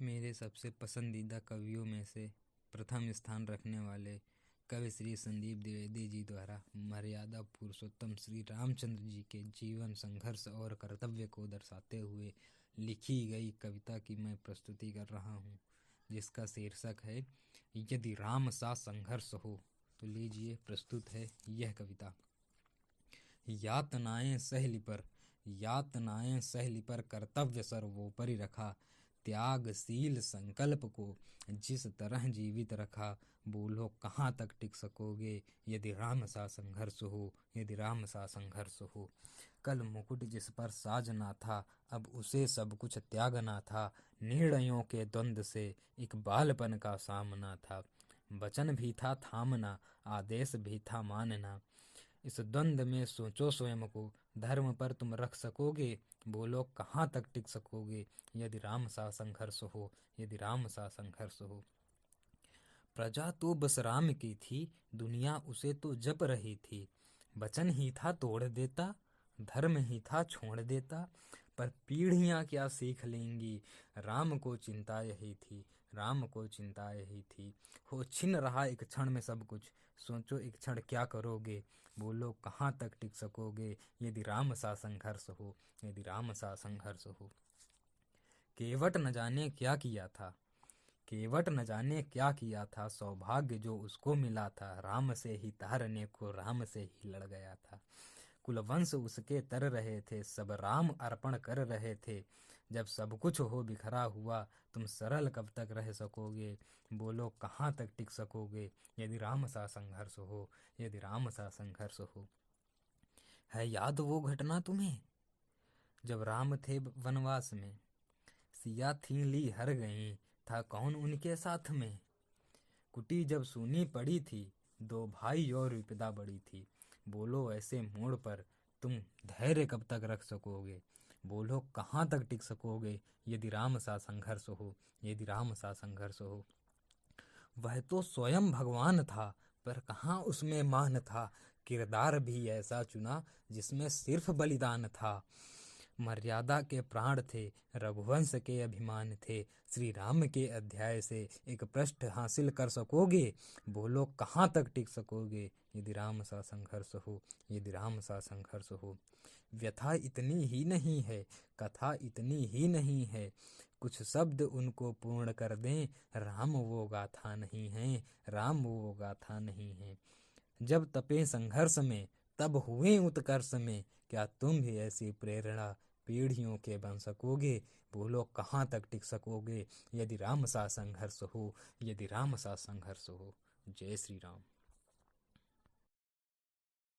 मेरे सबसे पसंदीदा कवियों में से प्रथम स्थान रखने वाले कवि श्री संदीप द्विवेदी जी द्वारा मर्यादा पुरुषोत्तम श्री रामचंद्र जी के जीवन, संघर्ष और कर्तव्य को दर्शाते हुए लिखी गई कविता की मैं प्रस्तुति कर रहा हूँ, जिसका शीर्षक है यदि राम सा संघर्ष हो। तो लीजिए, प्रस्तुत है यह कविता। यातनाएं सहली पर कर्तव्य सर्वोपरि रखा, त्यागशील संकल्प को जिस तरह जीवित रखा, बोलो कहाँ तक टिक सकोगे यदि राम सा संघर्ष हो, यदि राम सा संघर्ष हो। कल मुकुट जिस पर साज ना था, अब उसे सब कुछ त्यागना था, निर्णयों के द्वंद्व से एक बालपन का सामना था, वचन भी था थामना, आदेश भी था मानना। इस द्वंद्व में सोचो स्वयं को, धर्म पर तुम रख सकोगे, बोलो कहाँ तक टिक सकोगे यदि राम सा संघर्ष हो, यदि राम सा संघर्ष हो। प्रजा तो बस राम की थी, दुनिया उसे तो जप रही थी, वचन ही था तोड़ देता, धर्म ही था छोड़ देता, पर पीढ़ियां क्या सीख लेंगी, राम को चिंता यही थी, राम को चिंता यही थी। हो छिन रहा एक क्षण में सब कुछ, सोचो एक क्षण क्या करोगे, बोलो कहाँ तक टिक सकोगे यदि राम सा संघर्ष हो, यदि राम सा संघर्ष हो। केवट न जाने क्या किया था, केवट न जाने क्या किया था, सौभाग्य जो उसको मिला था, राम से ही तारने को राम से ही लड़ गया था। कुलवंश उसके तर रहे थे, सब राम अर्पण कर रहे थे, जब सब कुछ हो बिखरा हुआ, तुम सरल कब तक रह सकोगे, बोलो कहाँ तक टिक सकोगे यदि राम सा संघर्ष हो, यदि राम सा संघर्ष हो। है याद वो घटना तुम्हें जब राम थे वनवास में, सिया थी ली हर गई, था कौन उनके साथ में। कुटी जब सूनी पड़ी थी, दो भाई और विपदा बड़ी थी, बोलो ऐसे मोड़ पर तुम धैर्य कब तक रख सकोगे, बोलो कहाँ तक टिक सकोगे यदि राम सा संघर्ष हो, यदि राम सा संघर्ष हो। वह तो स्वयं भगवान था, पर कहाँ उसमें मान था, किरदार भी ऐसा चुना जिसमें सिर्फ बलिदान था। मर्यादा के प्राण थे, रघुवंश के अभिमान थे, श्री राम के अध्याय से एक पृष्ठ हासिल कर सकोगे, बोलो कहाँ तक टिक सकोगे यदि राम सा संघर्ष हो, यदि राम सा संघर्ष हो। व्यथा इतनी ही नहीं है, कथा इतनी ही नहीं है, कुछ शब्द उनको पूर्ण कर दें, राम वो गाथा नहीं है, राम वो गाथा नहीं है। जब तपे संघर्ष में तब हुए उत्कर्ष में, क्या तुम भी ऐसी प्रेरणा पीढ़ियों के बन सकोगे, बोलो कहाँ तक टिक सकोगे यदि राम सा संघर्ष हो, यदि राम सा संघर्ष हो। जय श्री राम।